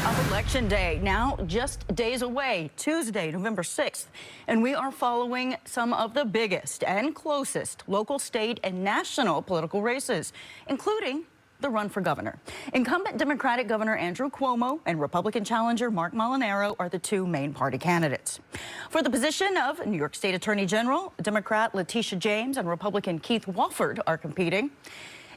of Election Day, now just days away, Tuesday, November 6th. And we are following some of the biggest and closest local, state, and national political races, including the run for governor. Incumbent Democratic Governor Andrew Cuomo and Republican challenger Mark Molinaro are the two main party candidates. For the position of New York State Attorney General, Democrat Letitia James and Republican Keith Wofford are competing.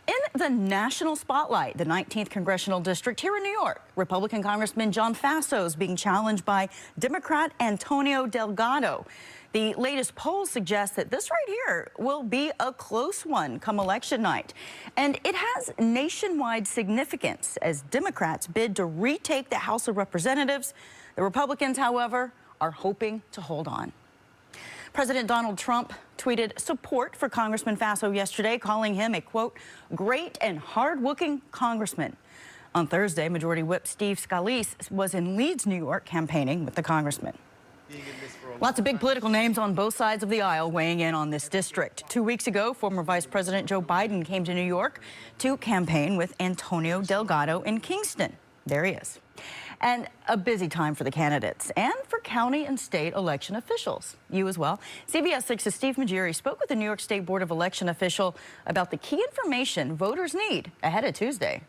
In the national spotlight, the 19th Congressional District here in New York, Republican Congressman John Faso is being challenged by Democrat Antonio Delgado. The latest polls suggest that this right here will be a close one come election night. And it has nationwide significance as Democrats bid to retake the House of Representatives. The Republicans, however, are hoping to hold on. President Donald Trump tweeted support for Congressman Faso yesterday, calling him a, quote, great and hard-working congressman. On Thursday, Majority Whip Steve Scalise was in Leeds, New York, campaigning with the congressman. Lots of big political names on both sides of the aisle weighing in on this district. 2 weeks ago, former Vice President Joe Biden came to New York to campaign with Antonio Delgado in Kingston. There he is. And a busy time for the candidates and for county and state election officials. You as well. CBS 6's Steve Majiri spoke with the New York State Board of Election official about the key information voters need ahead of Tuesday.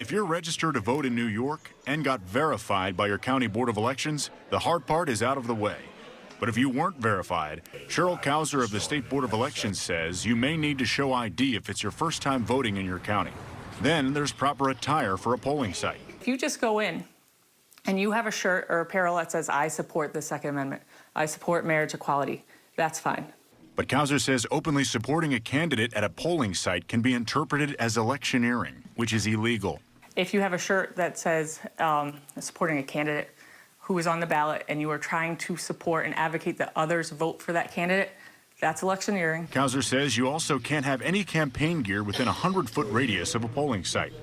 If you're registered to vote in New York and got verified by your county board of elections, the hard part is out of the way. But if you weren't verified, Cheryl Kauser of the State Board of Elections says you may need to show ID if it's your first time voting in your county. Then there's proper attire for a polling site. If you just go in and you have a shirt or apparel that says, I support the Second Amendment, I support marriage equality, that's fine. But Kauser says openly supporting a candidate at a polling site can be interpreted as electioneering, which is illegal. If you have a shirt that says supporting a candidate who is on the ballot and you are trying to support and advocate that others vote for that candidate, that's electioneering. Kauser says you also can't have any campaign gear within a 100-foot radius of a polling site.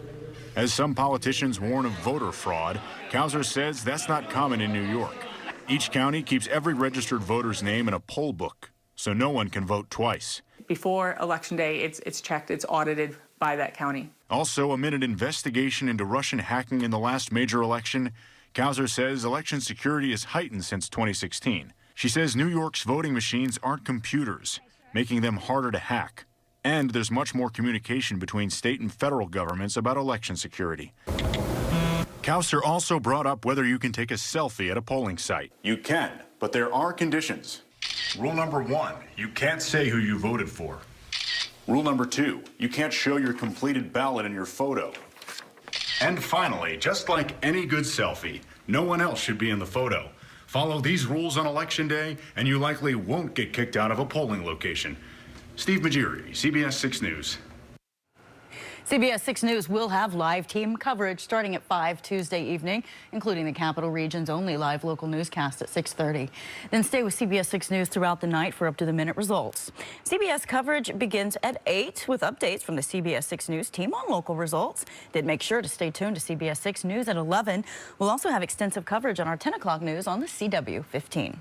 As some politicians warn of voter fraud, Kauser says that's not common in New York. Each county keeps every registered voter's name in a poll book, so no one can vote twice. Before Election Day, it's checked, it's audited by that county. Also, amid an investigation into Russian hacking in the last major election, Kauser says election security is heightened since 2016. She says New York's voting machines aren't computers, making them harder to hack. And there's much more communication between state and federal governments about election security. Kauser also brought up whether you can take a selfie at a polling site. You can, but there are conditions. Rule number 1, you can't say who you voted for. Rule number 2, you can't show your completed ballot in your photo. And finally, just like any good selfie, no one else should be in the photo. Follow these rules on Election Day, and you likely won't get kicked out of a polling location. Steve Majiri, CBS 6 News. CBS 6 News will have live team coverage starting at 5 Tuesday evening, including the Capital Region's only live local newscast at 6:30. Then stay with CBS 6 News throughout the night for up-to-the-minute results. CBS coverage begins at 8 with updates from the CBS 6 News team on local results. Then make sure to stay tuned to CBS 6 News at 11. We'll also have extensive coverage on our 10 o'clock news on the CW 15.